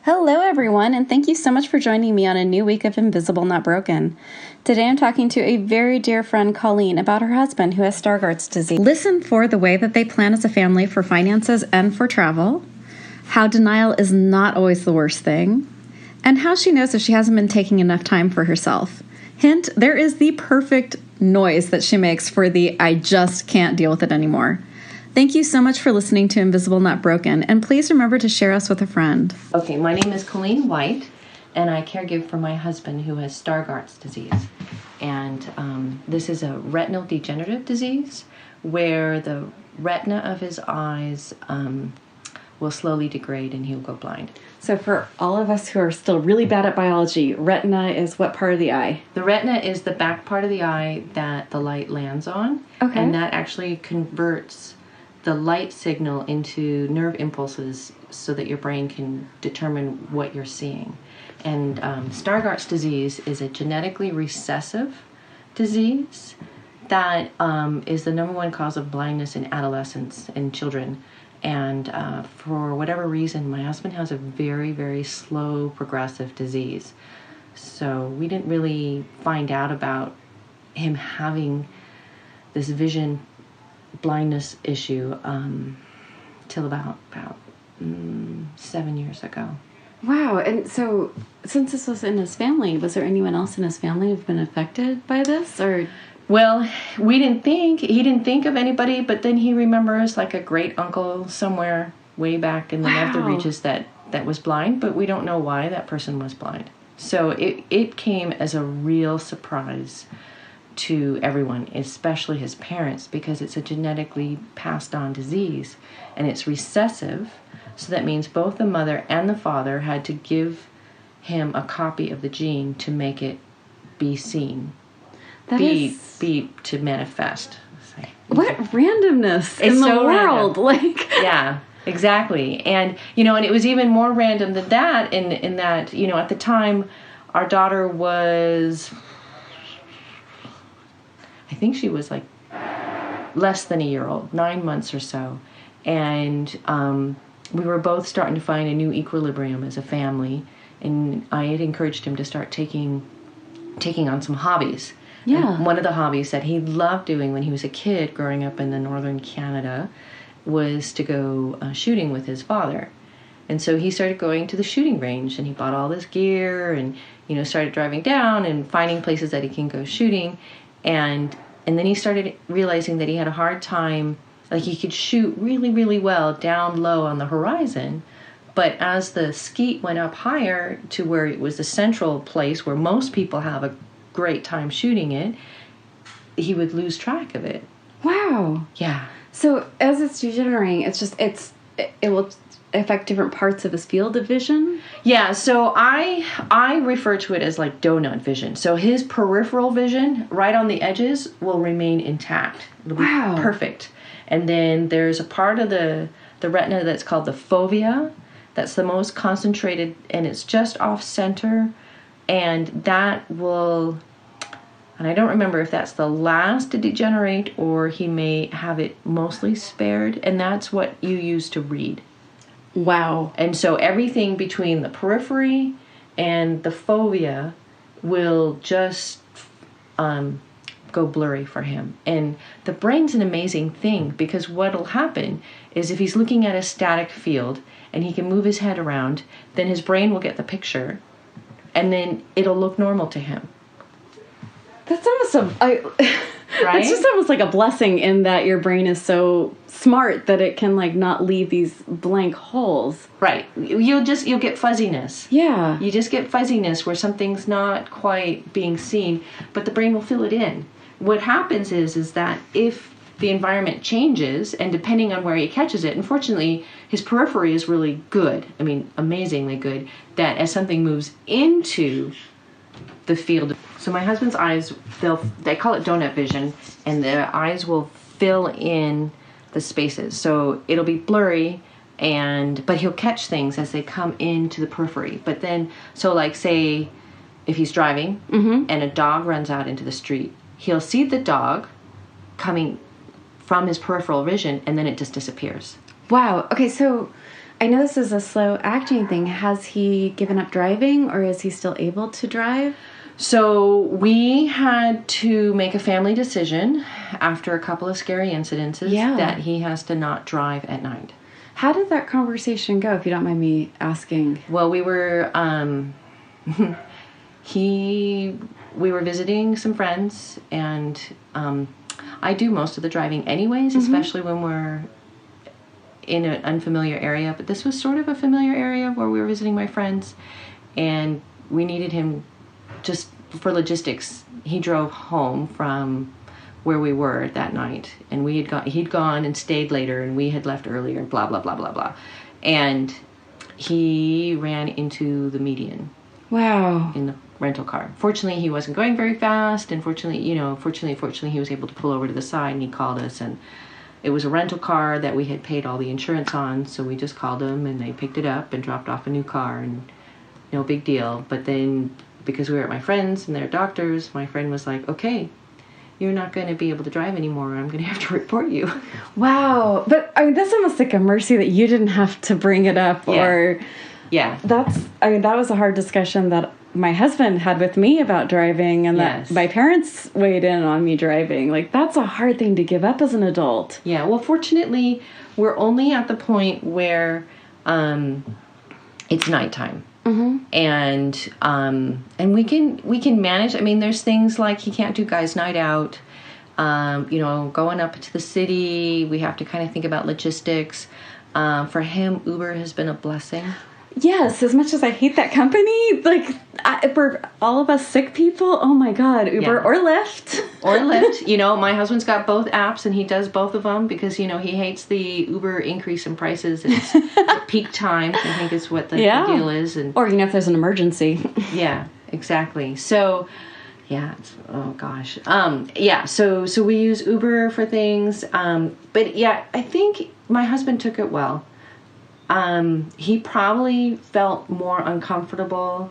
Hello, everyone, and thank you so much for joining me on a new week of Invisible Not Broken. Today I'm talking to a very dear friend, Colleen, about her husband who has Stargardt's disease. Listen for the way that they plan as a family for finances and for travel, how denial is not always the worst thing, and how she knows if she hasn't been taking enough time for herself. Hint, there is the perfect noise that she makes for the I just can't deal with it anymore. Thank you so much for listening to Invisible Not Broken, and please remember to share us with a friend. Okay, my name is Colleen White, and I caregive for my husband who has Stargardt's disease. And this is a retinal degenerative disease where the retina of his eyes will slowly degrade and he'll go blind. So for all of us who are still really bad at biology, retina is what part of the eye? The retina is the back part of the eye that the light lands on, Okay. and that actually converts the light signal into nerve impulses so that your brain can determine what you're seeing. And Stargardt's disease is a genetically recessive disease that is the number one cause of blindness in adolescents and children. And for whatever reason, my husband has a very, very slow progressive disease. So we didn't really find out about him having this vision blindness issue till about 7 years ago. Wow. And so since this was in his family, was there anyone else in his family who've been affected by this? Or Well, he didn't think of anybody, but then he remembers like a great uncle somewhere way back in the nether reaches that was blind, but we don't know why that person was blind. So it came as a real surprise to everyone, especially his parents, because it's a genetically passed on disease and it's recessive. So that means both the mother and the father had to give him a copy of the gene to make it be seen, be to manifest. What randomness in the world! Random. Like, yeah, exactly. And and it was even more random than that. In that, at the time, our daughter was, I think she was like less than a year old, 9 months or so. And we were both starting to find a new equilibrium as a family. And I had encouraged him to start taking on some hobbies. Yeah. And one of the hobbies that he loved doing when he was a kid growing up in the northern Canada was to go shooting with his father. And so he started going to the shooting range and he bought all this gear and, started driving down and finding places that he can go shooting. And then he started realizing that he had a hard time, like he could shoot really, really well down low on the horizon. But as the skeet went up higher to where it was the central place where most people have a great time shooting it, he would lose track of it. Wow. Yeah. So as it's degenerating, it will affect different parts of his field of vision? Yeah, so I refer to it as like donut vision. So his peripheral vision right on the edges will remain intact. It'll be perfect. And then there's a part of the retina that's called the fovea. That's the most concentrated, and it's just off center. And that will, and I don't remember if that's the last to degenerate or he may have it mostly spared. And that's what you use to read. Wow. And so everything between the periphery and the fovea will just go blurry for him. And the brain's an amazing thing, because what'll happen is if he's looking at a static field and he can move his head around, then his brain will get the picture and then it'll look normal to him. That's almost right? It's just almost like a blessing in that your brain is so smart that it can like not leave these blank holes. Right. You'll get fuzziness. Yeah. You just get fuzziness where something's not quite being seen, but the brain will fill it in. What happens is that if the environment changes, and depending on where he catches it, unfortunately, his periphery is really good. I mean, amazingly good, that as something moves into the field. So my husband's eyes, they call it donut vision, and the eyes will fill in the spaces. So it'll be blurry, but he'll catch things as they come into the periphery. But then, so like say, if he's driving and a dog runs out into the street, he'll see the dog coming from his peripheral vision, and then it just disappears. Wow. Okay, so I know this is a slow acting thing. Has he given up driving, or is he still able to drive? So we had to make a family decision after a couple of scary incidences that he has to not drive at night. How did that conversation go, if you don't mind me asking? Well, we were we were visiting some friends, and I do most of the driving anyways, especially when we're in an unfamiliar area. But this was sort of a familiar area where we were visiting my friends, and we needed him just for logistics. He drove home from where we were that night, and he'd gone and stayed later, and we had left earlier, blah blah blah blah blah, and he ran into the median. Wow. In the rental car. Fortunately, he wasn't going very fast, and fortunately he was able to pull over to the side, and he called us, and it was a rental car that we had paid all the insurance on, so we just called them, and they picked it up and dropped off a new car, and no big deal. But then, because we were at my friends and they're doctors, my friend was like, okay, you're not going to be able to drive anymore. I'm going to have to report you. Wow. But I mean, that's almost like a mercy that you didn't have to bring it up. Or that was a hard discussion that my husband had with me about driving, and that my parents weighed in on me driving. Like, that's a hard thing to give up as an adult. Yeah. Well, fortunately, we're only at the point where it's nighttime. And we can manage. I mean, there's things like he can't do guys' night out. Going up to the city, we have to kind of think about logistics. For him, Uber has been a blessing. Yes, as much as I hate that company, like, for all of us sick people, oh my God, Uber or Lyft. Or Lyft. My husband's got both apps, and he does both of them because, he hates the Uber increase in prices. It's at peak times, I think is what the deal is. Or, if there's an emergency. Yeah, exactly. So, oh gosh. So we use Uber for things. But I think my husband took it well. He probably felt more uncomfortable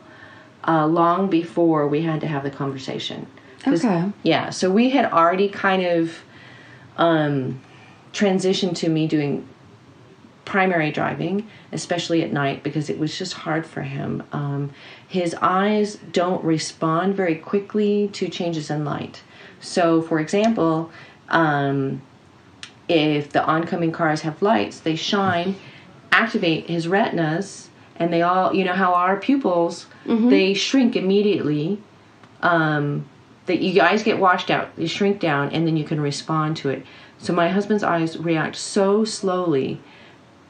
long before we had to have the conversation. Okay. Yeah, so we had already kind of transitioned to me doing primary driving, especially at night, because it was just hard for him. His eyes don't respond very quickly to changes in light. So, for example, if the oncoming cars have lights, they shine, activate his retinas, and they all, how our pupils, they shrink immediately. Your eyes get washed out, they shrink down, and then you can respond to it. So my husband's eyes react so slowly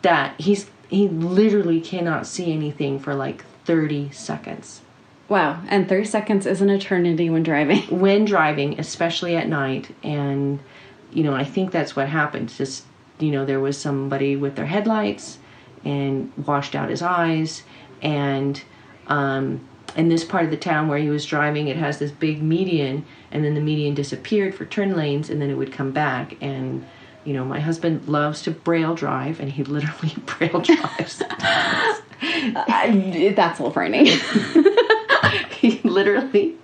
that he literally cannot see anything for like 30 seconds. Wow, and 30 seconds is an eternity when driving. When driving, especially at night, and I think that's what happened. Just there was somebody with their headlights and washed out his eyes, and in this part of the town where he was driving, it has this big median, and then the median disappeared for turn lanes, and then it would come back. And my husband loves to braille drive, and he literally braille drives. That's a little frightening. He literally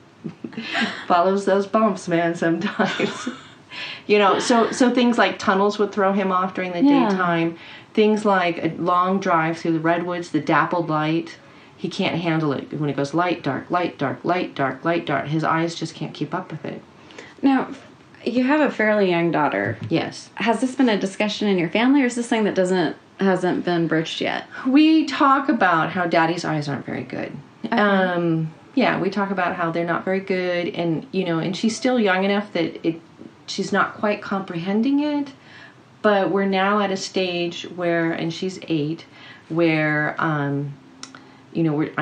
follows those bumps, man, sometimes. So things like tunnels would throw him off during the daytime. Things like a long drive through the redwoods, the dappled light. He can't handle it. When it goes light, dark, light, dark, light, dark, light, dark, his eyes just can't keep up with it. Now, you have a fairly young daughter. Yes. Has this been a discussion in your family, or is this something that hasn't been broached yet? We talk about how Daddy's eyes aren't very good. Okay. We talk about how they're not very good, and and she's still young enough that she's not quite comprehending it. But we're now at a stage where, and she's 8, where I'm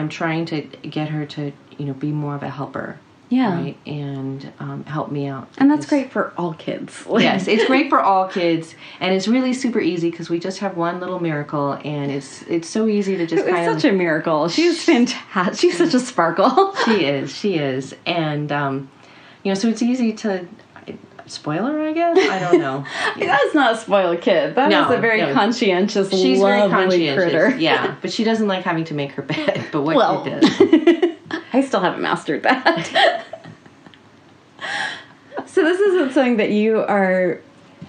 trying to get her to be more of a helper. Yeah. Right? And help me out. And that's great for all kids. Yes, it's great for all kids, and it's really super easy because we just have one little miracle, and it's so easy to just kind of... It's such a miracle. She's fantastic. She's such a sparkle. She is. And, so it's easy to... Spoiler, I guess? I don't know. That's not a spoiled kid. That is a very conscientious, she's lovely very conscientious critter. Yeah, but she doesn't like having to make her bed, but what she does. I still haven't mastered that. So this isn't something that you are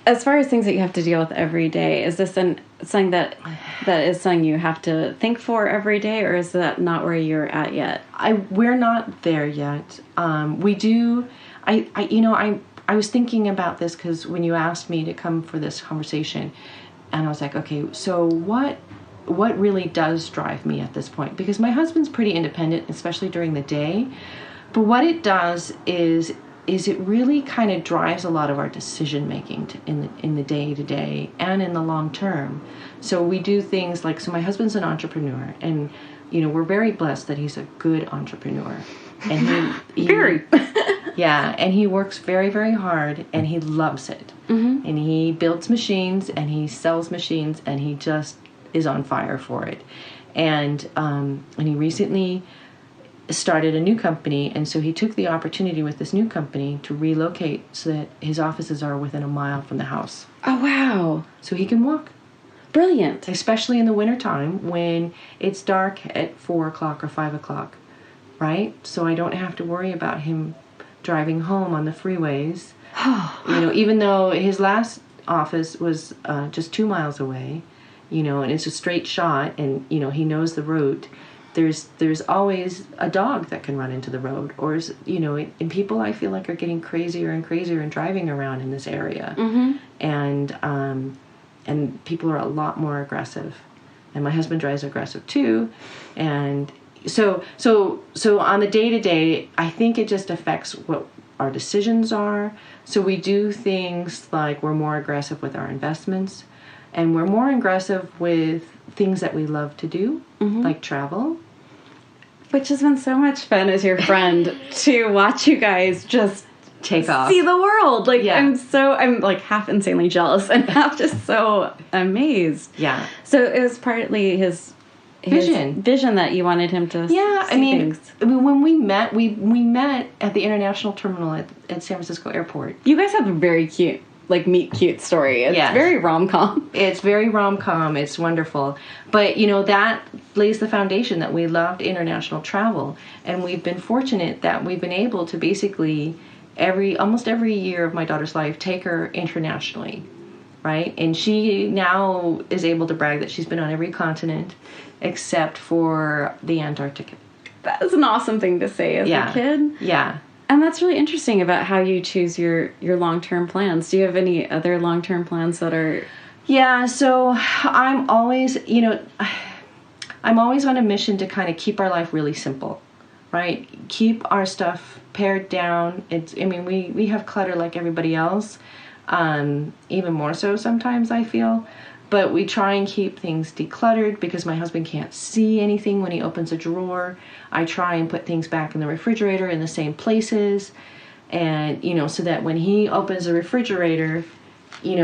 as far as things that you have to deal with every day, is this something that is something you have to think for every day, or is that not where you're at yet? We're not there yet. We do. I was thinking about this because when you asked me to come for this conversation, and I was like, okay, so what really does drive me at this point? Because my husband's pretty independent, especially during the day. But what it does is it really kind of drives a lot of our decision making in the day to day and in the long term. So we do things like, so my husband's an entrepreneur, and we're very blessed that he's a good entrepreneur, and he very yeah, and he works very, very hard, and he loves it. Mm-hmm. And he builds machines, and he sells machines, and he just is on fire for it. And he recently started a new company, and so he took the opportunity with this new company to relocate so that his offices are within a mile from the house. Oh, wow. So he can walk. Brilliant. Especially in the wintertime when it's dark at 4 o'clock or 5 o'clock, right? So I don't have to worry about him driving home on the freeways. Even though his last office was just 2 miles away, and it's a straight shot, and, he knows the route. There's always a dog that can run into the road, or and people I feel like are getting crazier and crazier and driving around in this area, and people are a lot more aggressive, and my husband drives aggressive too, and so on the day to day, I think it just affects what our decisions are. So we do things like we're more aggressive with our investments, and we're more aggressive with things that we love to do, like travel. Which has been so much fun as your friend to watch you guys just take off, see the world. Like, yeah. I'm like half insanely jealous and half just so amazed. Yeah. So it was partly his vision that you wanted him to. Yeah, see things. When we met, we met at the international terminal at San Francisco Airport. You guys have a very cute, like, meet cute story. It's very rom-com. It's very rom-com. It's wonderful. But, that lays the foundation that we loved international travel. And we've been fortunate that we've been able to basically almost every year of my daughter's life take her internationally, right? And she now is able to brag that she's been on every continent except for the Antarctica. That's an awesome thing to say as a kid. Yeah. And that's really interesting about how you choose your long-term plans. Do you have any other long-term plans that are... Yeah, so I'm always on a mission to kind of keep our life really simple, right? Keep our stuff pared down. We have clutter like everybody else, even more so sometimes, I feel. But we try and keep things decluttered because my husband can't see anything when he opens a drawer. I try and put things back in the refrigerator in the same places. And, so that when he opens the refrigerator, he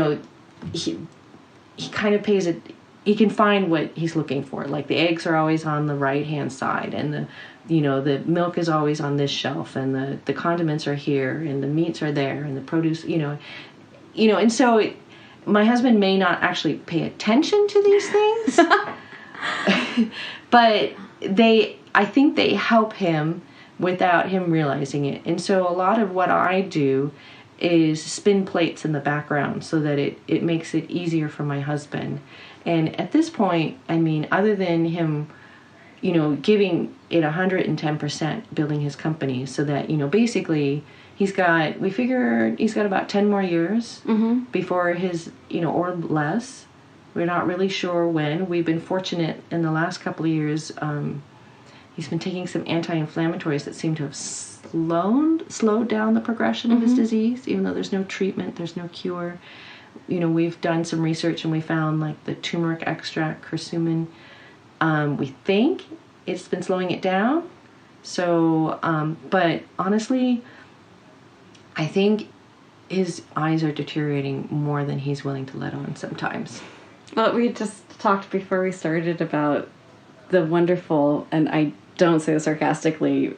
kind of pays it. He can find what he's looking for. Like the eggs are always on the right-hand side, and the milk is always on this shelf, and the condiments are here, and the meats are there, and the produce, and so my husband may not actually pay attention to these things, but I think they help him without him realizing it. And so a lot of what I do is spin plates in the background so that it makes it easier for my husband. And at this point, other than him, giving it 110% building his company so that, basically we figure he's got about 10 more years before his, or less. We're not really sure when. We've been fortunate in the last couple of years. He's been taking some anti-inflammatories that seem to have slowed down the progression of his disease, even though there's no treatment, there's no cure. We've done some research and we found like the turmeric extract, curcumin. We think it's been slowing it down. So, but honestly, I think his eyes are deteriorating more than he's willing to let on sometimes. Well, we just talked before we started about the wonderful, and I don't say this sarcastically,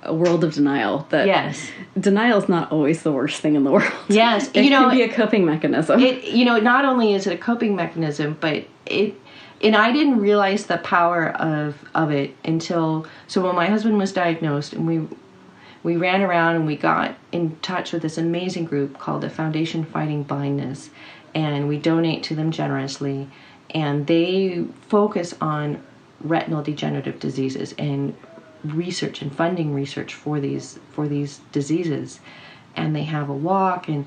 a world of denial. That yes. Denial is not always the worst thing in the world. Yes. It can be a coping mechanism. Not only is it a coping mechanism, but and I didn't realize the power of it until, so when my husband was diagnosed, and we ran around and we got in touch with this amazing group called the Foundation Fighting Blindness, and we donate to them generously, and they focus on retinal degenerative diseases and research and funding research for these diseases. And they have a walk, and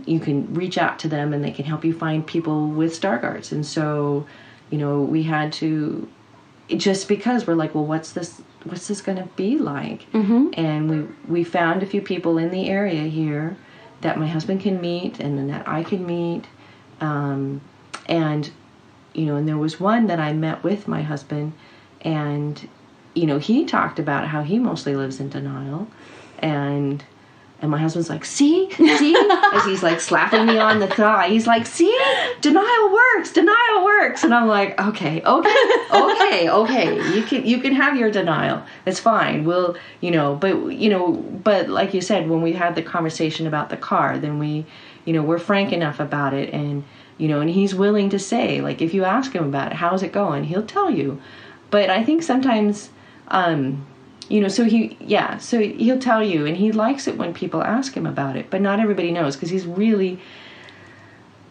you can reach out to them and they can help you find people with Stargardt's. And so, we had to, just because we're like, well, what's this going to be like? And we found a few people in the area here that my husband can meet and that I can meet. And there was one that I met with my husband, and, he talked about how he mostly lives in denial. And my husband's like, see? As he's like slapping me on the thigh. He's like, see? Denial works. And I'm like, okay. You can have your denial. It's fine. We'll, but like you said, when we had the conversation about the car, then we're frank enough about it. And, and he's willing to say, like, if you ask him about it, how's it going? He'll tell you. But I think sometimes, so he'll tell you, and he likes it when people ask him about it, but not everybody knows, because he's really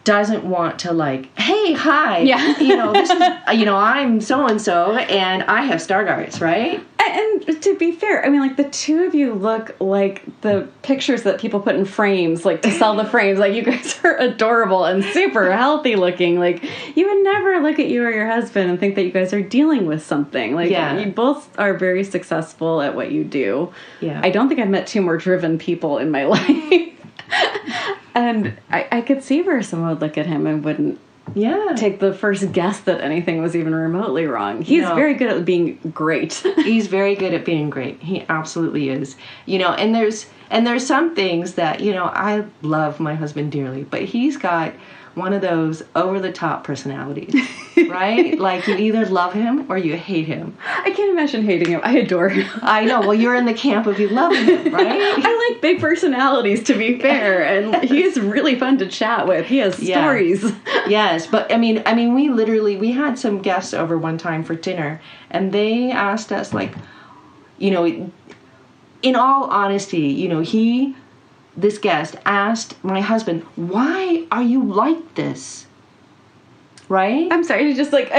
doesn't want to, like, hey, hi, this is, I'm so-and-so, and I have Stargardt's, right? And to be fair, I mean, like, the two of you look like the pictures that people put in frames, like, to sell the frames. Like, you guys are adorable and super healthy looking. Like, you would never look at you or your husband and think that you guys are dealing with something. Like, you both are very successful at what you do. Yeah. I don't think I've met two more driven people in my life. And I could see where someone would look at him and wouldn't take the first guess that anything was even remotely wrong. He's very good at being great. He's very good at being great. He absolutely is. And there's some things that, I love my husband dearly, but he's got one of those over-the-top personalities, right? Like, you either love him or you hate him. I can't imagine hating him. I adore him. I know. Well, you're in the camp of you love him, right? I like big personalities, to be fair, and he's really fun to chat with. He has stories. Yes, but I mean, we had some guests over one time for dinner, and they asked us, like, in all honesty, this guest asked my husband, why are you like this? Right? I'm sorry, just like,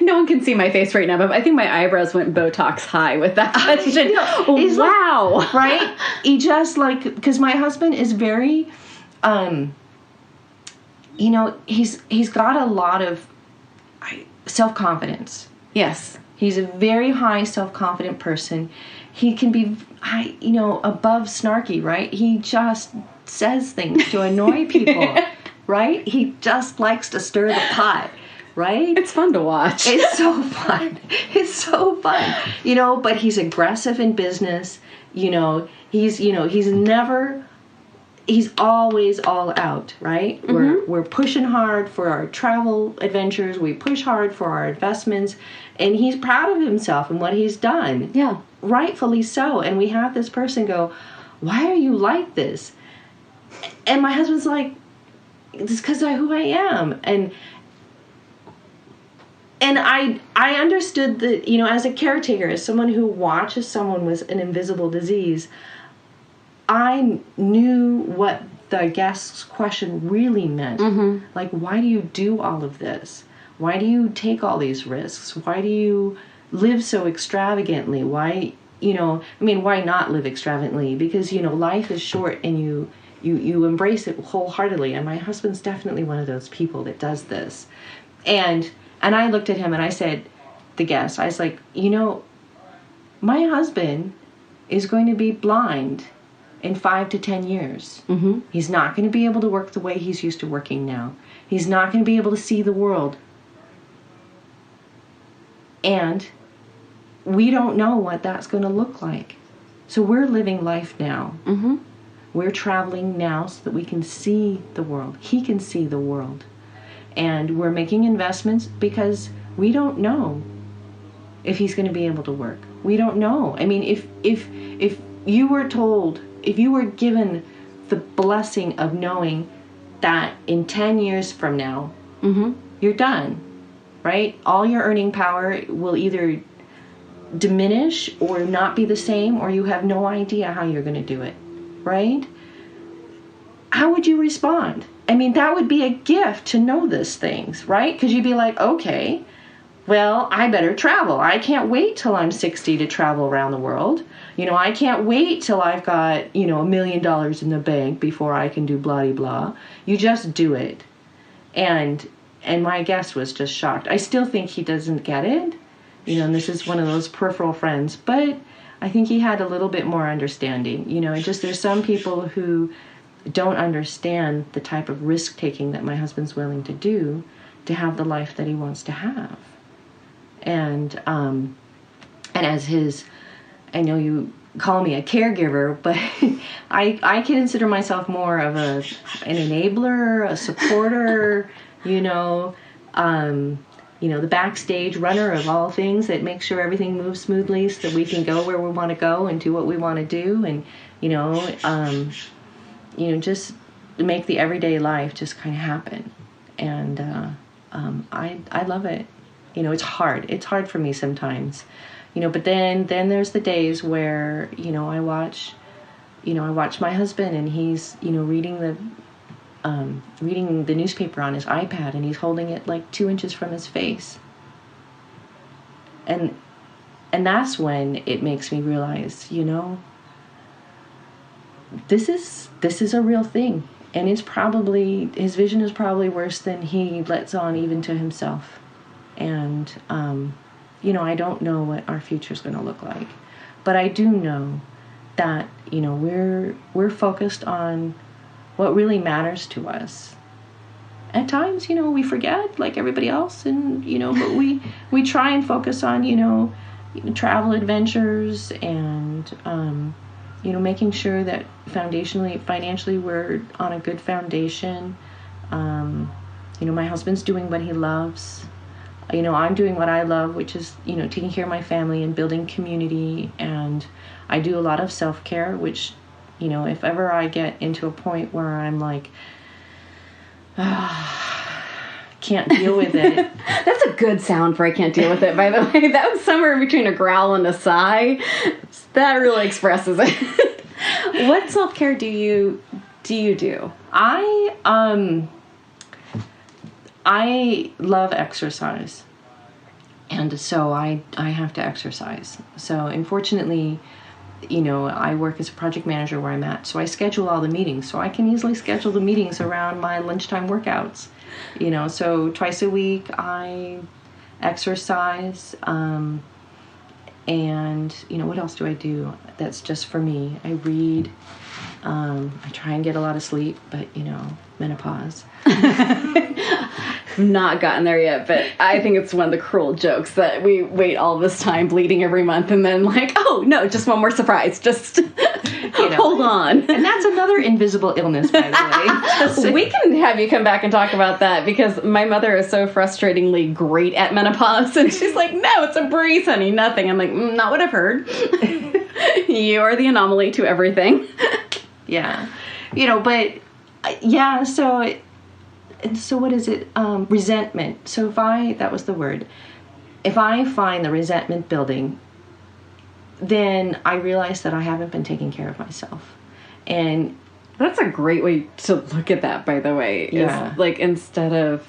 no one can see my face right now, but I think my eyebrows went Botox high with that question. Wow. Like, right? He just, like, because my husband is very, he's got a lot of self-confidence. Yes. He's a very high self-confident person. He can be, above snarky, right? He just says things to annoy people, right? He just likes to stir the pot, right? It's fun to watch. It's so fun. But he's aggressive in business. He's always all out, right? Mm-hmm. We're pushing hard for our travel adventures. We push hard for our investments. And he's proud of himself and what he's done. Yeah. Rightfully so. And we have this person go, why are you like this? And my husband's like, it's because of who I am. And I understood that, as a caretaker, as someone who watches someone with an invisible disease, I knew what the guest's question really meant. Mm-hmm. Like, why do you do all of this? Why do you take all these risks? Why do you live so extravagantly? Why not live extravagantly? Because, life is short and you embrace it wholeheartedly. And my husband's definitely one of those people that does this. And I looked at him and I said, the guest, I was like, my husband is going to be blind in 5 to 10 years. Mm-hmm. He's not going to be able to work the way he's used to working now. He's not going to be able to see the world. And we don't know what that's going to look like. So we're living life now. Mm-hmm. We're traveling now so that we can see the world. He can see the world. And we're making investments because we don't know if he's going to be able to work. We don't know. I mean, if you were told, if you were given the blessing of knowing that in 10 years from now, mm-hmm. you're done, right? All your earning power will either diminish or not be the same, or you have no idea how you're going to do it, right? How would you respond? I mean, that would be a gift to know these things, right? Because you'd be like, okay, well, I better travel. I can't wait till I'm 60 to travel around the world. I can't wait till I've got, $1 million in the bank before I can do blah, blah, blah. You just do it. And my guest was just shocked. I still think he doesn't get it. And this is one of those peripheral friends. But I think he had a little bit more understanding. There's some people who don't understand the type of risk-taking that my husband's willing to do to have the life that he wants to have. And as his, I know you call me a caregiver, but I consider myself more of an enabler, a supporter, the backstage runner of all things that makes sure everything moves smoothly so that we can go where we want to go and do what we want to do, and just make the everyday life just kind of happen. And I love it. It's hard. It's hard for me sometimes. But then there's the days where, I watch my husband, and he's, reading the newspaper on his iPad, and he's holding it like 2 inches from his face. And that's when it makes me realize, this is a real thing. And his vision is probably worse than he lets on even to himself. And, I don't know what our future is going to look like, but I do know that, we're focused on what really matters to us. At times, we forget like everybody else, and, but we try and focus on, travel adventures and, making sure that financially we're on a good foundation. My husband's doing what he loves. I'm doing what I love, which is, taking care of my family and building community. And I do a lot of self-care, which, if ever I get into a point where I'm like, can't deal with it. That's a good sound for I can't deal with it, by the way. That was somewhere between a growl and a sigh. That really expresses it. What self-care do you do? I love exercise, and so I have to exercise. So unfortunately, I work as a project manager where I'm at, so I schedule all the meetings. So I can easily schedule the meetings around my lunchtime workouts. So twice a week I exercise, and what else do I do that's just for me? I read. I try and get a lot of sleep, but menopause. Not gotten there yet, but I think it's one of the cruel jokes that we wait all this time bleeding every month, and then like, oh no, just one more surprise, just hold on. And that's another invisible illness, by the way. We can have you come back and talk about that, because my mother is so frustratingly great at menopause, and she's like, no, it's a breeze, honey, nothing. I'm like, not what I've heard. You are the anomaly to everything. Yeah. But yeah, so what is it? Resentment. So that was the word. If I find the resentment building, then I realize that I haven't been taking care of myself. And that's a great way to look at that, by the way. Yeah. Is like, instead of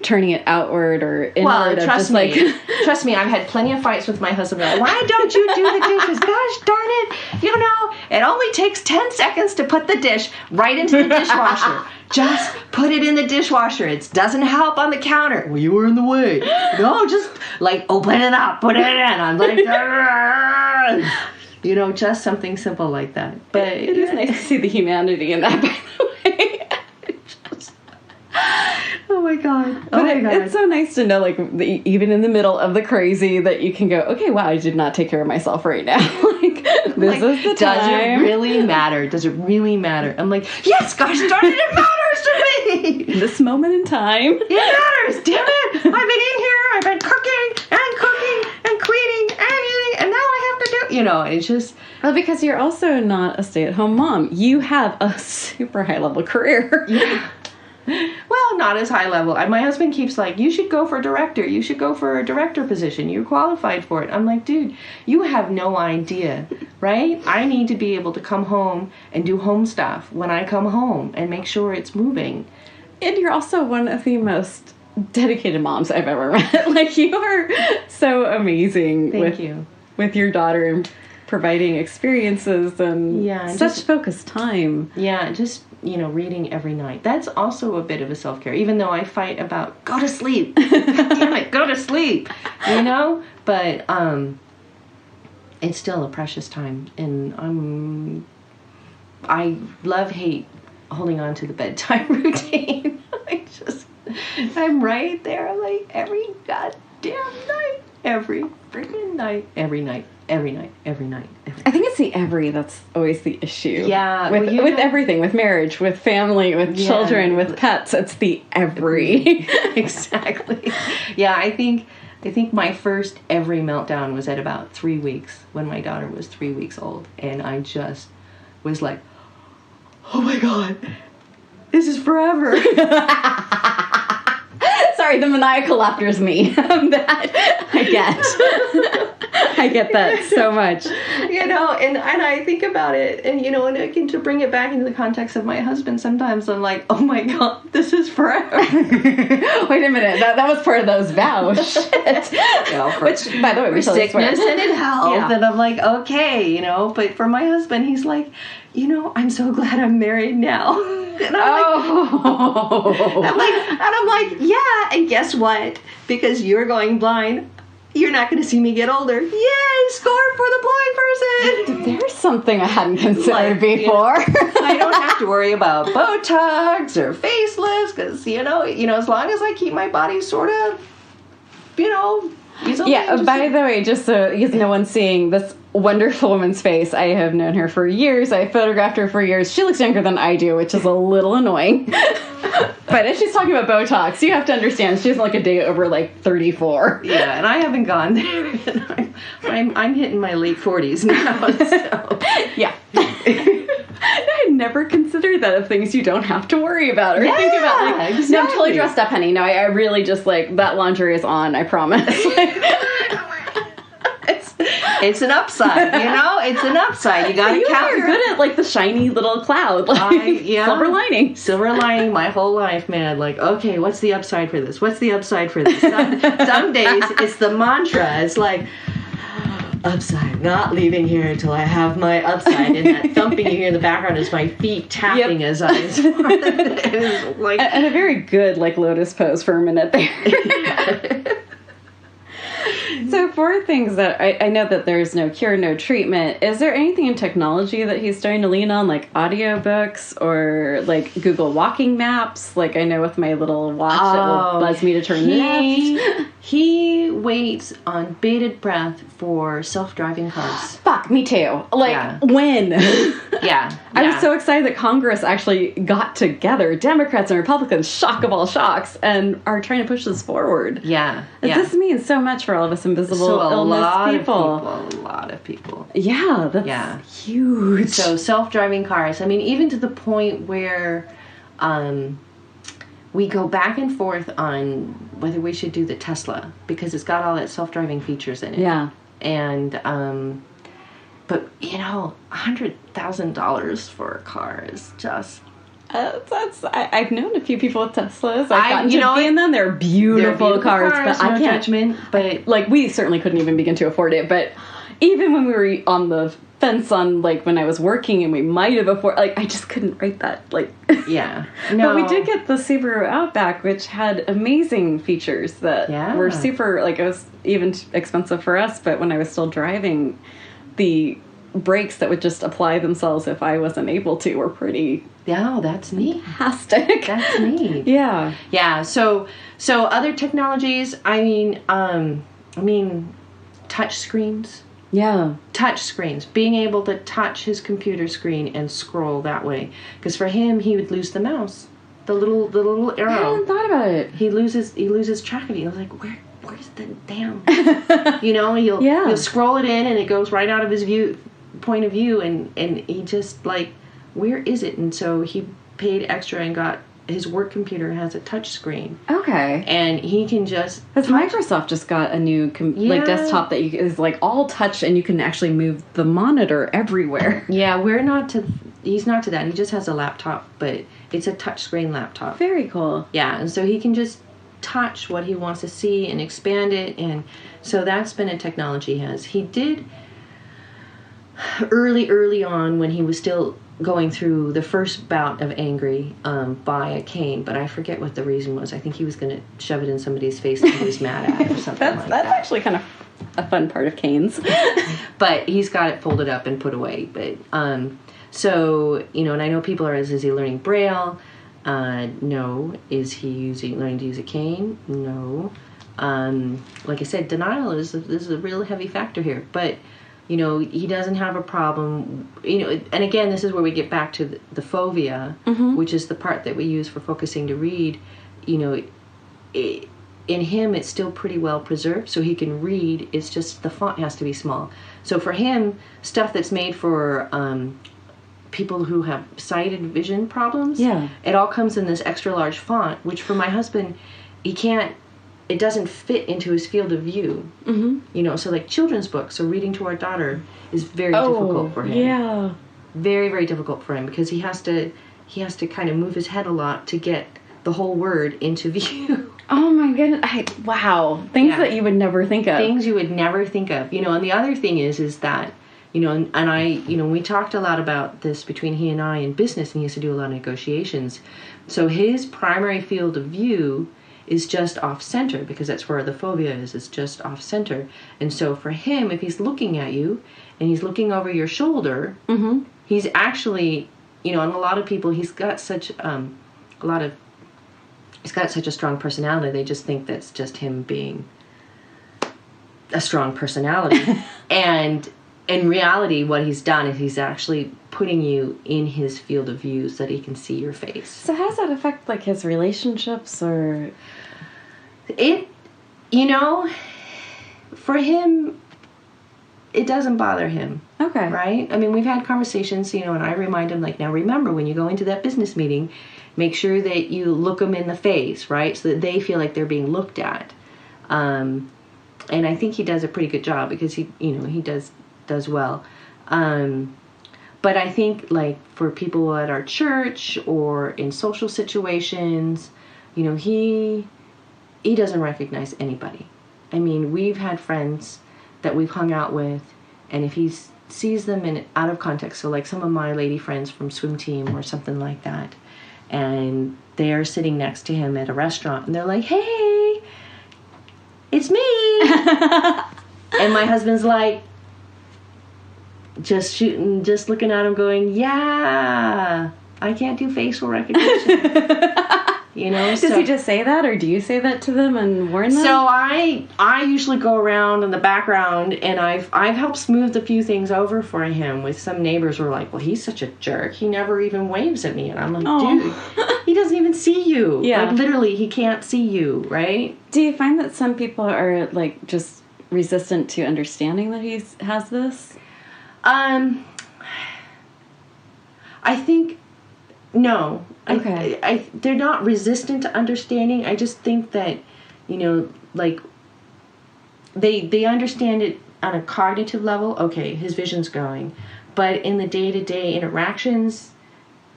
turning it outward or inward. Trust me, I've had plenty of fights with my husband. Like, why don't you do the dishes? Gosh darn it. It only takes 10 seconds to put the dish right into the dishwasher. Just put it in the dishwasher. It doesn't help on the counter. Well, you were in the way. No, just like open it up, put it in. I'm like, just something simple like that. But it is nice to see the humanity in that, by the way. Oh my God. It's so nice to know, like, even in the middle of the crazy, that you can go, okay, wow, I did not take care of myself right now. This is the time. Does it really matter? Does it really matter? I'm like, yes, gosh darn it, it matters to me. In this moment in time. It matters, damn it. I've been in here, I've been cooking and cleaning and eating, and now I have to do, it's just. Well, because you're also not a stay-at-home mom. You have a super high-level career. Yeah. Well, not as high level. My husband keeps like, you should go for director. You should go for a director position. You're qualified for it. I'm like, dude, you have no idea, right? I need to be able to come home and do home stuff when I come home and make sure it's moving. And you're also one of the most dedicated moms I've ever met. Like, you are so amazing. Thank you. With your daughter and providing experiences and such focused time. Yeah, just, reading every night. That's also a bit of a self-care, even though I fight about, go to sleep. God damn it, go to sleep. But it's still a precious time. And I hate holding on to the bedtime routine. I'm right there, like, every goddamn night. Every freaking night. Every night. I think it's the every that's always the issue. Yeah. With everything, with marriage, with family, with children, with pets, it's the every. Exactly. Yeah, I think my first every meltdown was at about 3 weeks, when my daughter was 3 weeks old. And I just was like, oh my God, this is forever. Sorry, the maniacal laughter is me. That I get that so much. And I think about it, and and again, to bring it back into the context of my husband, sometimes I'm like, oh my God, this is forever. Wait a minute, that was part of those vows. Shit. Which, by the way, we for sickness and in health, and I'm like, okay, but for my husband, he's like, I'm so glad I'm married now. And I'm like, yeah, and guess what? Because you're going blind, you're not going to see me get older. Yay, score for the blind person. There's something I hadn't considered before. I don't have to worry about Botox or facelifts, because, as long as I keep my body sort of, by the way, just so because no one's seeing this wonderful woman's face, I have known her for years. I photographed her for years. She looks younger than I do, which is a little annoying. But if she's talking about Botox, you have to understand she's like a day over like 34. Yeah, and I haven't gone there. I'm hitting my late 40s now. So. Yeah. I had never considered that of things you don't have to worry about or think about. Like, exactly. No, I'm totally dressed up, honey. No, I really just like that lingerie is on. I promise. It's an upside, It's an upside. You gotta count. You're good at like the shiny little cloud, like silver lining. Silver lining my whole life, man. Like, okay, what's the upside for this? What's the upside for this? Some days it's the mantra. It's like, upside, not leaving here until I have my upside. And that thumping you hear in the background is my feet tapping as I. It like, and a very good like lotus pose for a minute there. So for things that I know that there's no cure, no treatment, is there anything in technology that he's starting to lean on, like audiobooks or like Google walking maps? Like I know with my little watch it will buzz me to turn left. He waits on bated breath for self-driving cars. Fuck, me too. Like, when? Yeah. I was so excited that Congress actually got together, Democrats and Republicans, shock of all shocks, and are trying to push this forward. Yeah. This means so much for all of us invisible illness people. A lot of people. Yeah, that's huge. So self-driving cars. I mean, even to the point where we go back and forth on whether we should do the Tesla, because it's got all that self-driving features in it. Yeah. And, but, $100,000 for a car is just... I've known a few people with Teslas. I've gotten to be in them. They're beautiful cars, but I can't. Judgment, but like we certainly couldn't even begin to afford it. But even when we were on the fence on like when I was working and we might have afforded, like I just couldn't write that. Like no. But we did get the Subaru Outback, which had amazing features that were super. Like it was even expensive for us, but when I was still driving, the brakes that would just apply themselves if I wasn't able to were pretty. Yeah, that's neat. Fantastic. That's neat. Yeah. Yeah. So other technologies. I mean, touch screens. Yeah. Touch screens. Being able to touch his computer screen and scroll that way. Because for him, he would lose the mouse, the little arrow. I hadn't thought about it. He loses track of it. I was like, where's the damn? He'll scroll it in and it goes right out of his point of view, and he just like, where is it? And so he paid extra and got his work computer has a touch screen. Okay. And he can just... Because Microsoft just got a new desktop that is like all touch, and you can actually move the monitor everywhere. Yeah, he's not to that. He just has a laptop, but it's a touchscreen laptop. Very cool. Yeah, and so he can just touch what he wants to see and expand it, and so that's been a technology he has. He did early on when he was still going through the first bout of angry buy a cane, but I forget what the reason was. I think he was going to shove it in somebody's face that he was mad at or something like that. That's actually kind of a fun part of canes. But he's got it folded up and put away. But so, and I know people are, is he learning Braille? No. Is he learning to use a cane? No. Like I said, denial is a real heavy factor here. But, he doesn't have a problem, and again, this is where we get back to the fovea, which is the part that we use for focusing to read. In him, it's still pretty well preserved, so he can read. It's just the font has to be small. So for him, stuff that's made for people who have sighted vision problems, it all comes in this extra large font, which for my husband, it doesn't fit into his field of view. So like children's books or reading to our daughter is very difficult for him. Yeah. Very, very difficult for him because he has to kind of move his head a lot to get the whole word into view. Oh my goodness. Wow. Things that you would never think of. Things you would never think of. And the other thing is that, and I, we talked a lot about this between he and I in business, and he used to do a lot of negotiations. So his primary field of view is just off center because that's where the fovea is. It's just off center. And so for him, if he's looking at you and he's looking over your shoulder, he's actually, and a lot of people, he's got such a strong personality. They just think that's just him being a strong personality. And in reality, what he's done is he's actually putting you in his field of view so that he can see your face. So how does that affect, like, his relationships or... It, for him, it doesn't bother him. Okay. Right? I mean, we've had conversations, and I remind him, like, now remember, when you go into that business meeting, make sure that you look them in the face, right? So that they feel like they're being looked at. And I think he does a pretty good job because he does well. But I think, like, for people at our church or in social situations, he doesn't recognize anybody. I mean, we've had friends that we've hung out with, and if he sees them out of context, so like some of my lady friends from swim team or something like that, and they're sitting next to him at a restaurant, and they're like, "Hey, it's me!" And my husband's like, just looking at him going, "Yeah, I can't do facial recognition." Does he just say that, or do you say that to them and warn them? So I usually go around in the background, and I've helped smooth a few things over for him. With some neighbors who are like, "Well, he's such a jerk. He never even waves at me," and I'm like, "Dude, he doesn't even see you. Yeah, like literally, he can't see you, right?" Do you find that some people are like just resistant to understanding that he has this? I think no. Okay. They're not resistant to understanding. I just think that, like, they understand it on a cognitive level. Okay, his vision's going. But in the day-to-day interactions,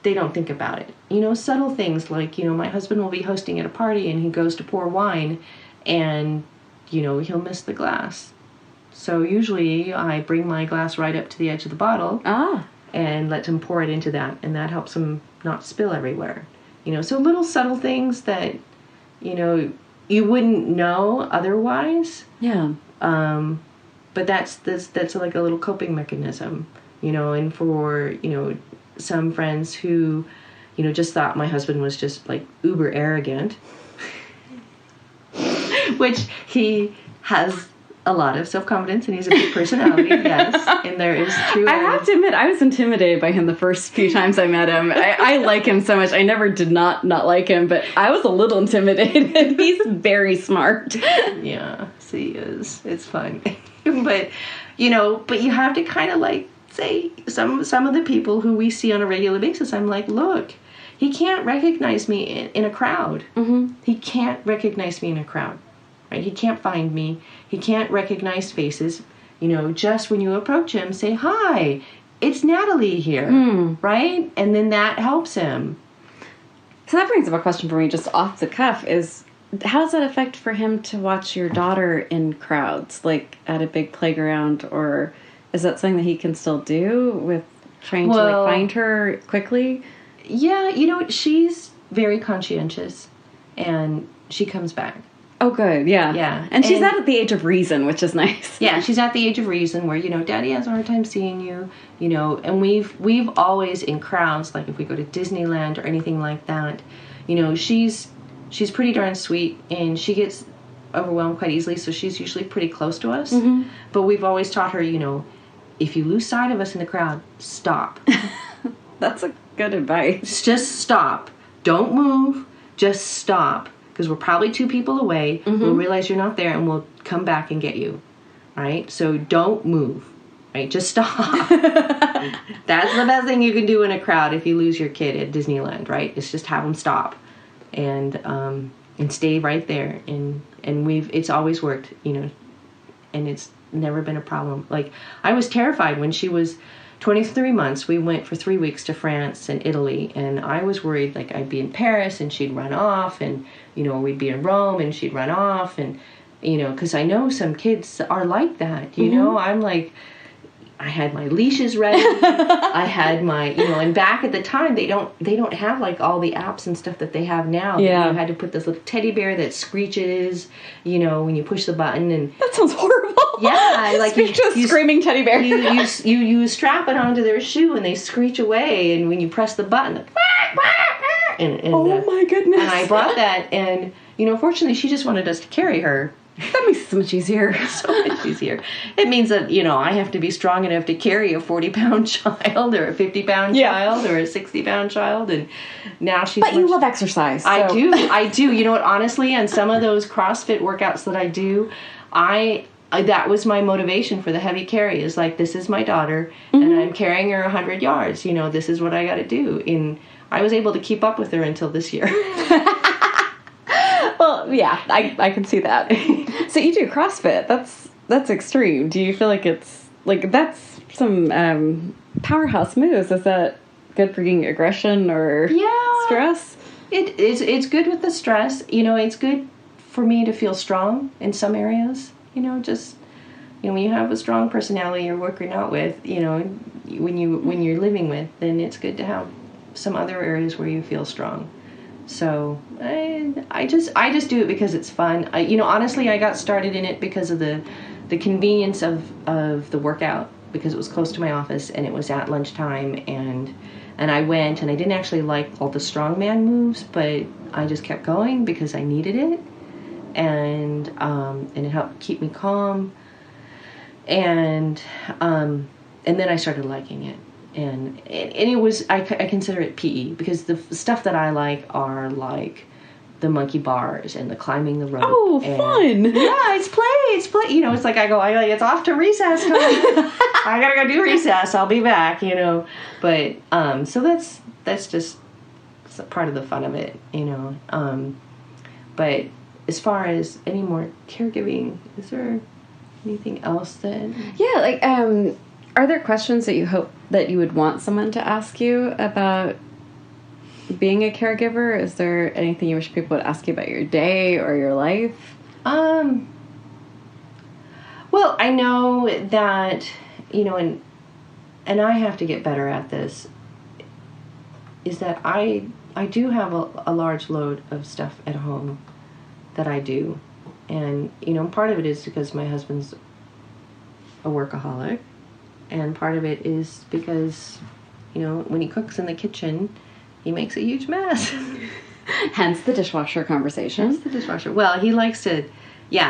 they don't think about it. Subtle things like, my husband will be hosting at a party and he goes to pour wine and, he'll miss the glass. So usually I bring my glass right up to the edge of the bottle and let him pour it into that, and that helps him not spill everywhere. So little subtle things that, you wouldn't know otherwise. Yeah. But that's like a little coping mechanism, and for, some friends who, just thought my husband was just like uber arrogant, which he has a lot of self-confidence, and he's a big personality, yes, and there is true... I have to admit, I was intimidated by him the first few times I met him. I like him so much. I never did not like him, but I was a little intimidated. He's very smart. Yeah, he is. It's fun. But you have to kind of, like, say, some of the people who we see on a regular basis, I'm like, look, he can't recognize me in a crowd. Mm-hmm. He can't recognize me in a crowd, right? He can't find me. He can't recognize faces. You know, just when you approach him, say, hi, it's Natalie here, right? And then that helps him. So that brings up a question for me just off the cuff is, how does that affect for him to watch your daughter in crowds, like at a big playground, or is that something that he can still do with trying to like find her quickly? Yeah, you know, she's very conscientious, and she comes back. Oh, good, yeah. Yeah. And she's not at the age of reason, which is nice. Yeah, she's at the age of reason where, you know, Daddy has a hard time seeing you, you know, and we've always in crowds, like if we go to Disneyland or anything like that, you know, she's pretty darn sweet, and she gets overwhelmed quite easily, so she's usually pretty close to us. Mm-hmm. But we've always taught her, you know, if you lose sight of us in the crowd, stop. That's a good advice. Just stop. Don't move. Just stop. Because we're probably 2 people away. Mm-hmm. We'll realize you're not there, and we'll come back and get you. Right? So don't move. Right? Just stop. That's the best thing you can do in a crowd if you lose your kid at Disneyland, right? It's just have them stop. And stay right there. And it's always worked, you know, and it's never been a problem. Like, I was terrified when she was 23 months. We went for 3 weeks to France and Italy, and I was worried, like, I'd be in Paris and she'd run off, and, you know, we'd be in Rome and she'd run off, and, you know, because I know some kids are like that, you know? I'm like, I had my leashes ready. I had my, you know, and back at the time, they don't have like all the apps and stuff that they have now. Yeah. You had to put this little teddy bear that screeches, you know, when you push the button. And that sounds horrible. Yeah, like you screaming teddy bear. You strap it onto their shoe and they screech away. And when you press the button, oh my goodness! And I brought that, and you know, fortunately, she just wanted us to carry her. That makes it so much easier. So much easier. It means that, you know, I have to be strong enough to carry a 40-pound child or a 50-pound child or a 60-pound child. And now she's... But you love exercise. So. I do. You know what, honestly, on some of those CrossFit workouts that I do, that was my motivation for the heavy carry, is like, this is my daughter, and I'm carrying her 100 yards. You know, this is what I got to do. And I was able to keep up with her until this year. Well, yeah, I can see that. So you do CrossFit. That's extreme. Do you feel like it's like that's some powerhouse moves? Is that good for getting aggression or stress? It's good with the stress. You know, it's good for me to feel strong in some areas. You know, just, you know, when you have a strong personality you're working out with, you know, when you're living with, then it's good to have some other areas where you feel strong. So I just do it because it's fun. You know, honestly, I got started in it because of the convenience of the workout, because it was close to my office and it was at lunchtime, and I went, and I didn't actually like all the strongman moves, but I just kept going because I needed it, and it helped keep me calm, and then I started liking it. And it was, I consider it PE, because the stuff that I like are like the monkey bars and the climbing the rope. Oh, fun! Yeah, it's play. You know, it's like I go, it's off to recess time. I gotta go do recess. I'll be back. You know, but so that's just part of the fun of it. You know, but as far as any more caregiving, is there anything else that? Yeah, like are there questions that you hope that you would want someone to ask you about being a caregiver? Is there anything you wish people would ask you about your day or your life? Well, I know that, you know, and I have to get better at this, is that I do have a large load of stuff at home that I do. And, you know, part of it is because my husband's a workaholic. And part of it is because, you know, when he cooks in the kitchen, he makes a huge mess. Hence the dishwasher conversation. Well, he likes to, he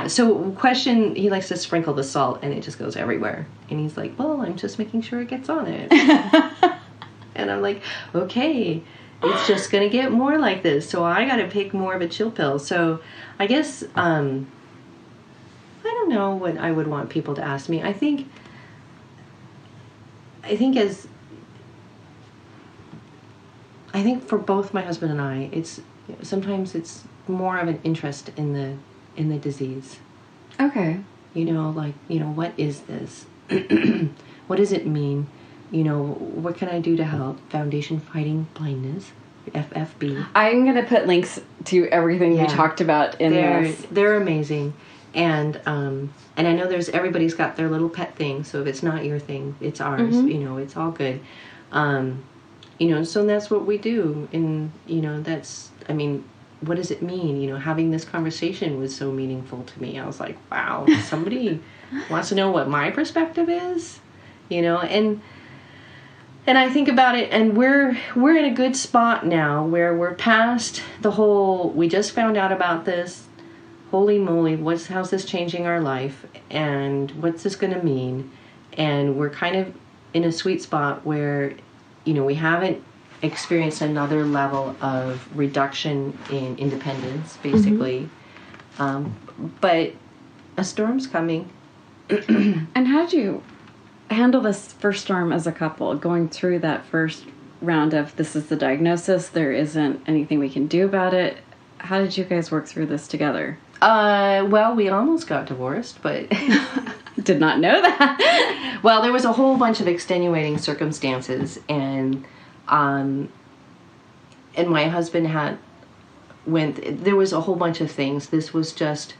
likes to sprinkle the salt, and it just goes everywhere. And he's like, well, I'm just making sure it gets on it. And I'm like, okay, it's just going to get more like this, so I got to pick more of a chill pill. So I guess, I don't know what I would want people to ask me. I think I think for both my husband and I, sometimes it's more of an interest in the disease. Okay. What is this? What does it mean? What can I do to help? Foundation Fighting Blindness, FFB. I'm going to put links to everything we talked about in this. They're amazing. And I know everybody's got their little pet thing, so if it's not your thing, it's ours. It's all good. So that's what we do. And, what does it mean? Having this conversation was so meaningful to me. I was like, wow, somebody wants to know what my perspective is, and I think about it, and we're in a good spot now where we're past the whole, we just found out about this, holy moly, how's this changing our life, and what's this going to mean? And we're kind of in a sweet spot where, we haven't experienced another level of reduction in independence, basically. But a storm's coming. And how did you handle this first storm as a couple, going through that first round of, this is the diagnosis, there isn't anything we can do about it? How did you guys work through this together? Well, we almost got divorced, but did not know that. Well, there was a whole bunch of extenuating circumstances, and my husband there was a whole bunch of things. This was just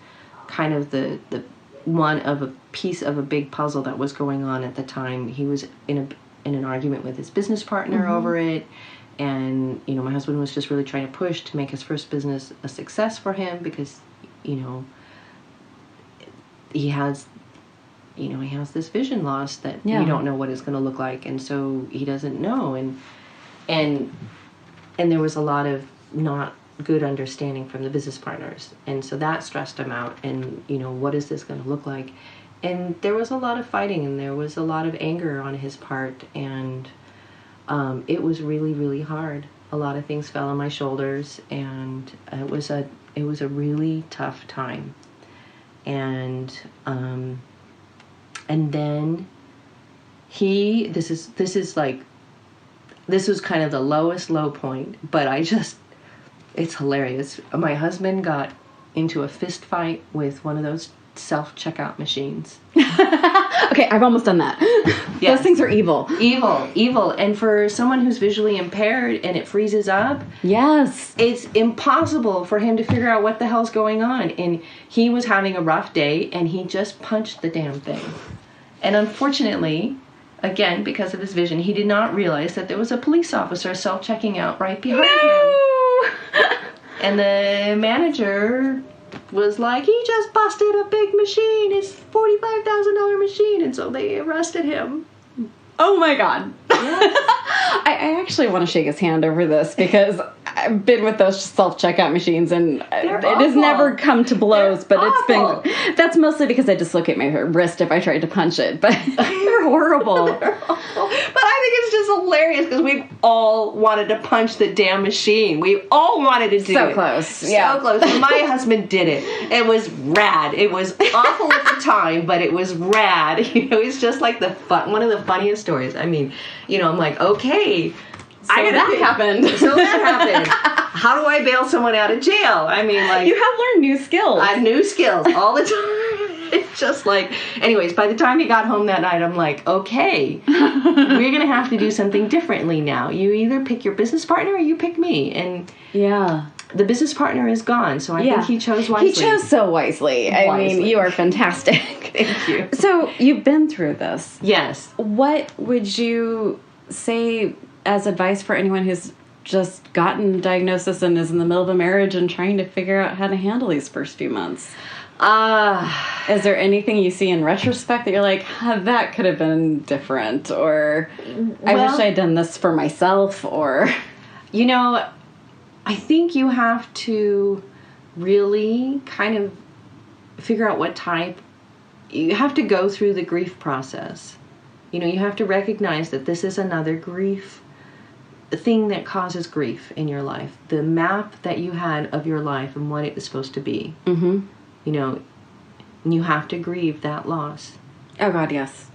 kind of the one of a piece of a big puzzle that was going on at the time. He was in an argument with his business partner over it, and my husband was just really trying to push to make his first business a success for him, because he has this vision loss that we don't know what it's going to look like, and so he doesn't know, and there was a lot of not good understanding from the business partners, and so that stressed him out. And what is this going to look like? And there was a lot of fighting, and there was a lot of anger on his part, and it was really, really hard. A lot of things fell on my shoulders, and it was a really tough time. And then this was kind of the lowest low point, but it's hilarious. My husband got into a fist fight with one of those self-checkout machines. Okay, I've almost done that. Yes. Those things are evil. Evil. And for someone who's visually impaired and it freezes up, yes, it's impossible for him to figure out what the hell's going on. And he was having a rough day, and he just punched the damn thing. And unfortunately, again, because of his vision, he did not realize that there was a police officer self-checking out right behind him. And the manager was like, he just busted a big machine. It's $45,000 machine. And so they arrested him. Oh my God. Yes. I actually want to shake his hand over this, because I've been with those self-checkout machines, and it has never come to blows. But it's been, that's mostly because I dislocate my wrist if I tried to punch it. But they're horrible. They're awful. But I think it's just hilarious, because we've all wanted to punch the damn machine. We all wanted to do it. So close. Yeah. So close. My husband did it. It was rad. It was awful at the time, but it was rad. It's just like one of the funniest stories. I mean, I'm like, okay. So that happened. So that happened. How do I bail someone out of jail? I mean, like... You have learned new skills. I have new skills all the time. It's just like... Anyways, by the time he got home that night, I'm like, okay, we're going to have to do something differently now. You either pick your business partner or you pick me. And yeah, the business partner is gone, so I think he chose wisely. He chose so wisely. I mean, you are fantastic. Thank you. So, you've been through this. Yes. What would you say as advice for anyone who's just gotten a diagnosis and is in the middle of a marriage and trying to figure out how to handle these first few months? Is there anything you see in retrospect that you're like, that could have been different, or I wish I had done this for myself, or... I think you have to really kind of figure out what type. You have to go through the grief process. You have to recognize that this is another grief, the thing that causes grief in your life, the map that you had of your life and what it is supposed to be. Mm-hmm. You have to grieve that loss. Oh God, yes.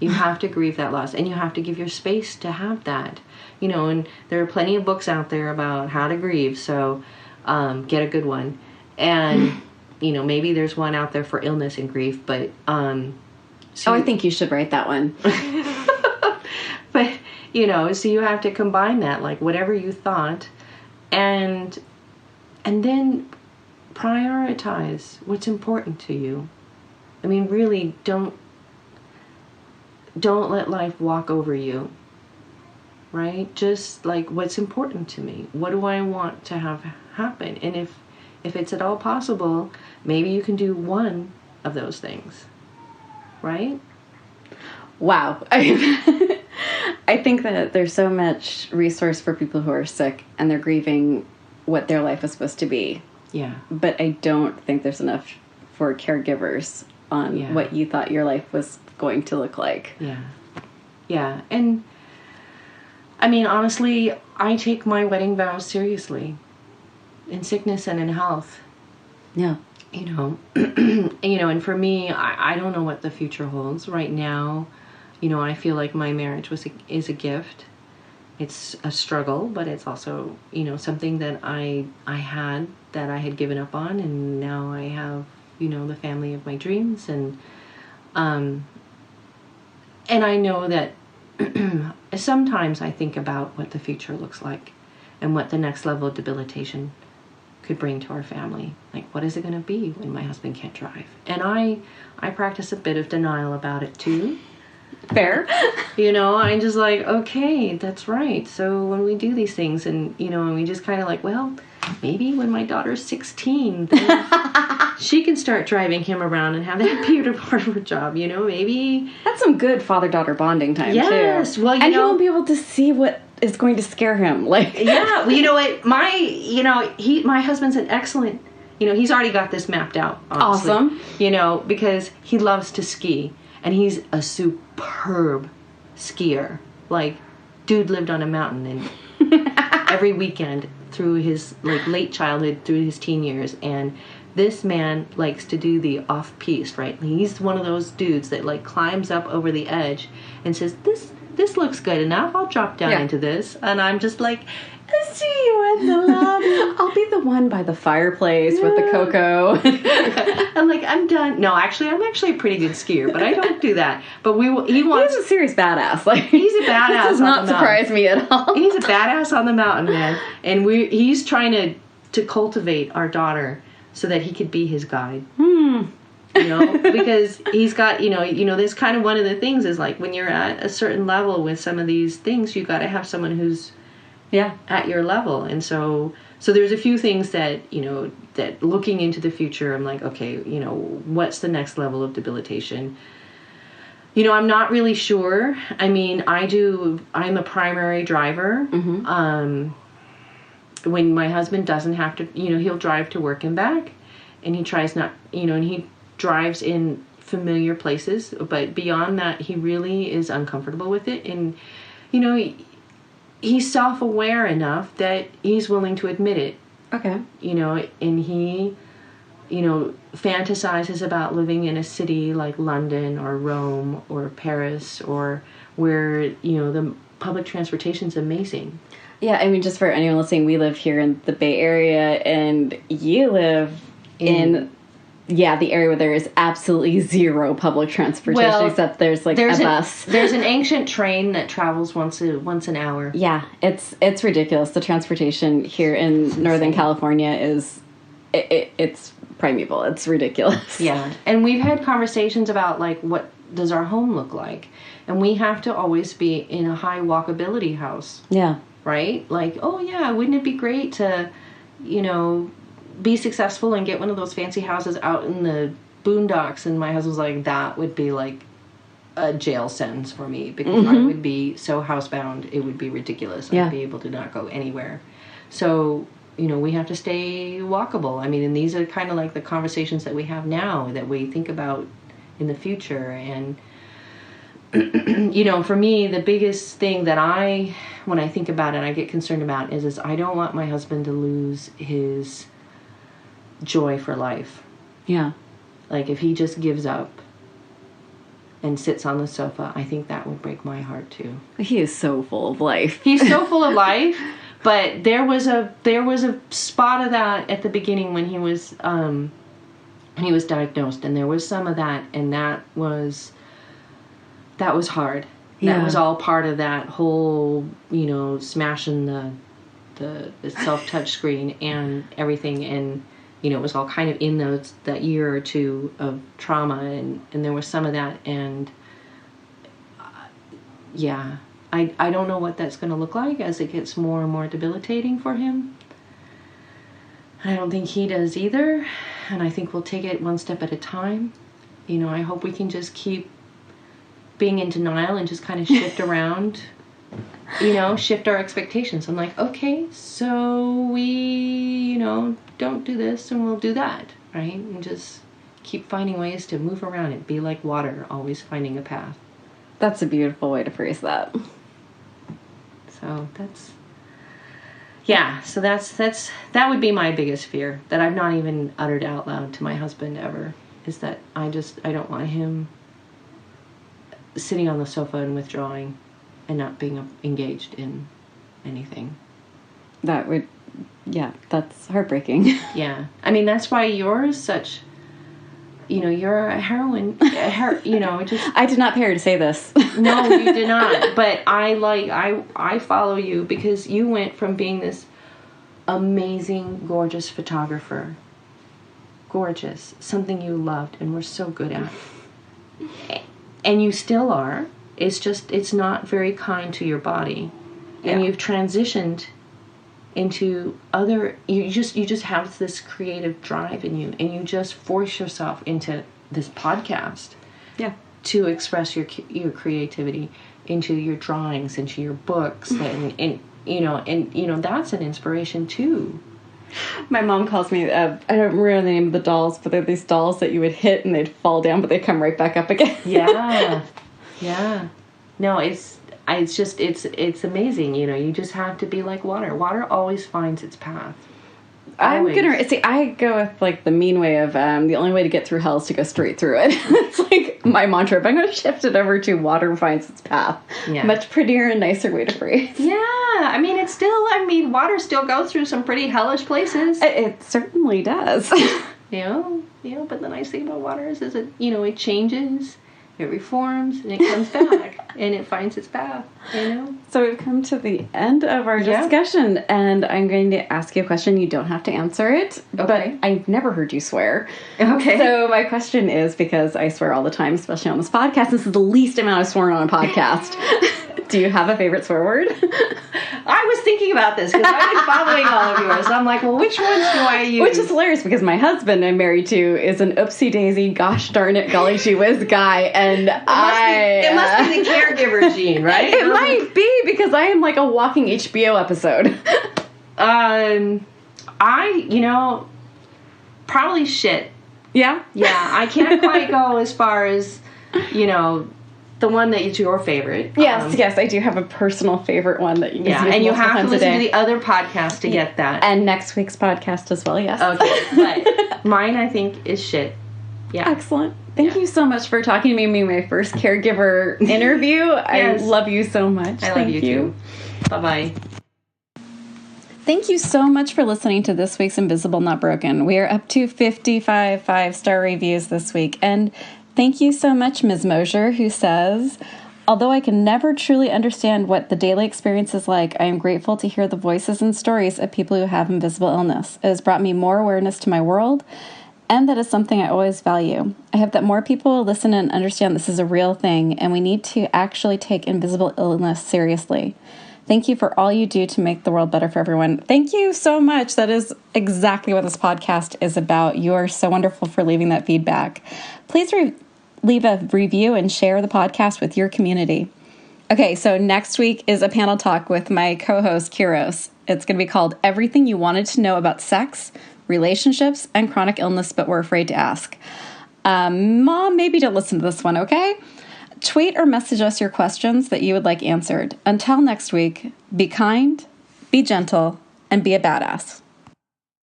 You have to grieve that loss, and you have to give your space to have that. You know, and there are plenty of books out there about how to grieve, so get a good one. And, you know, maybe there's one out there for illness and grief, but... I think you should write that one. But, you know, so you have to combine that, like, whatever you thought, and then prioritize what's important to you. I mean, really, don't let life walk over you, right? Just, like, what's important to me? What do I want to have happen? And if it's at all possible, maybe you can do one of those things, right? Wow. I think that there's so much resource for people who are sick and they're grieving what their life is supposed to be. Yeah. But I don't think there's enough for caregivers on what you thought your life was going to look like. Yeah. Yeah. And I mean, honestly, I take my wedding vows seriously, in sickness and in health. Yeah. You know, and for me, I don't know what the future holds right now. You know, I feel like my marriage is a gift. It's a struggle, but it's also, you know, something that I had given up on, and now I have, you know, the family of my dreams, and I know that sometimes I think about what the future looks like and what the next level of debilitation could bring to our family. Like, what is it going to be when my husband can't drive? And I practice a bit of denial about it too. Fair. You know, I'm just like, okay, that's right. So when we do these things, and, you know, and we just kind of like, well, maybe when my daughter's 16, then she can start driving him around and have that be part of her job, you know, maybe. That's some good father-daughter bonding time, too. Yes, well, and he won't be able to see what is going to scare him. Like, yeah, well, you know what, my husband's an excellent, you know, he's already got this mapped out, honestly. Awesome. You know, because he loves to ski, and he's a superb skier. Like, dude lived on a mountain, and every weekend through his, like, late childhood through his teen years, and this man likes to do the off-piste, right? He's one of those dudes that, like, climbs up over the edge and says, this looks good enough, I'll drop down into this. And I'm just like, I see you in the lobby. I'll be the one by the fireplace with the cocoa. I'm like, I'm done. No, actually, I'm actually a pretty good skier, but I don't do that. But he wants... He's a serious badass. Like, he's a badass. This does not surprise me at all. He's a badass on the mountain, man. And he's trying to cultivate our daughter so that he could be his guide. You know, because he's got, you know, there's kind of one of the things is, like, when you're at a certain level with some of these things, you got to have someone who's at your level. And so there's a few things that, you know, that looking into the future, I'm like, okay, you know, what's the next level of debilitation? You know, I'm not really sure. I mean, I'm a primary driver. Mm-hmm. When my husband doesn't have to, you know, he'll drive to work and back, and he tries not, you know, and he drives in familiar places, but beyond that, he really is uncomfortable with it. And, you know, he's self-aware enough that he's willing to admit it. Okay. You know, and he, you know, fantasizes about living in a city like London or Rome or Paris, or where, you know, the public transportation's amazing. Yeah, I mean, just for anyone listening, we live here in the Bay Area, and you live in the area where there is absolutely zero public transportation, except there's a bus. There's an ancient train that travels once an hour. Yeah, it's ridiculous. The transportation here in Northern California is it's primeval. It's ridiculous. Yeah, and we've had conversations about, like, what does our home look like, and we have to always be in a high walkability house. Yeah. Right? Like, oh yeah, wouldn't it be great to, you know, be successful and get one of those fancy houses out in the boondocks? And my husband's like, that would be like a jail sentence for me, because I would be so housebound, it would be ridiculous. I'd be able to not go anywhere. So, you know, we have to stay walkable. I mean, and these are kind of like the conversations that we have now that we think about in the future. And you know, for me, the biggest thing that when I think about it, I get concerned about is I don't want my husband to lose his joy for life. Yeah. Like, if he just gives up, and sits on the sofa, I think that would break my heart too. He is so full of life. He's so full of life, but there was a spot of that at the beginning when he was diagnosed, and there was some of that, and that was hard. Yeah. That was all part of that whole, smashing the self-touch screen and everything, and it was all kind of in that year or two of trauma, and there was some of that, and I don't know what that's going to look like as it gets more and more debilitating for him. I don't think he does either, and I think we'll take it one step at a time. I hope we can just keep being in denial and just kind of shift around, shift our expectations. I'm like, okay, so we, don't do this and we'll do that, right? And just keep finding ways to move around it. Be like water, always finding a path. That's a beautiful way to phrase that. So that would be my biggest fear, that I've not even uttered out loud to my husband ever, is that I don't want him sitting on the sofa and withdrawing and not being engaged in anything. That's heartbreaking. Yeah. I mean, that's why you're such, you're a heroine, just... I did not pay her to say this. No, you did not. But I follow you because you went from being this amazing, gorgeous photographer. Gorgeous. Something you loved and were so good at. And you still are. It's just, it's not very kind to your body. And you've transitioned into other, you just have this creative drive in you, and you just force yourself into this podcast to express your creativity, into your drawings, into your books, and that's an inspiration too. My mom calls me, I don't remember the name of the dolls, but they're these dolls that you would hit and they'd fall down, but they'd come right back up again. Yeah. No, it's amazing, you just have to be like water. Water always finds its path. Always. I go with like the mean way of, the only way to get through hell is to go straight through it. It's like my mantra, but I'm going to shift it over to water finds its path. Yeah. Much prettier and nicer way to phrase. Yeah, I mean, water still goes through some pretty hellish places. It certainly does. But the nice thing about water is it, it changes, it reforms, and it comes back, and it finds its path, So we've come to the end of our discussion, and I'm going to ask you a question. You don't have to answer it, but I've never heard you swear. Okay. So my question is, because I swear all the time, especially on this podcast, this is the least amount I've sworn on a podcast. Do you have a favorite swear word? I was thinking about this because I've been following all of yours. I'm like, well, which ones do I use? Which is hilarious because my husband I'm married to is an oopsie daisy, gosh darn it, golly gee whiz guy, and it must be the caregiver gene, right? It might be because I am like a walking HBO episode. Probably shit. Yeah? Yeah, I can't quite go as far as, the one that is your favorite. Yes, I do have a personal favorite one that you can use and you have to listen to the other podcast to get that. And next week's podcast as well, yes. Okay, but mine, I think, is shit. Yeah. Excellent. Thank you so much for talking to me, my first caregiver interview. Yes. I love you so much. I love you too. Bye-bye. Thank you so much for listening to this week's Invisible Not Broken. We are up to 55 5-star reviews this week, and thank you so much, Ms. Mosier, who says, although I can never truly understand what the daily experience is like, I am grateful to hear the voices and stories of people who have invisible illness. It has brought me more awareness to my world, and that is something I always value. I hope that more people will listen and understand this is a real thing, and we need to actually take invisible illness seriously. Thank you for all you do to make the world better for everyone. Thank you so much. That is exactly what this podcast is about. You are so wonderful for leaving that feedback. Please leave a review and share the podcast with your community. Okay, so next week is a panel talk with my co-host, Kiros. It's going to be called Everything You Wanted to Know About Sex, Relationships, and Chronic Illness But Were Afraid to Ask. Mom, maybe don't listen to this one, okay? Tweet or message us your questions that you would like answered. Until next week, be kind, be gentle, and be a badass.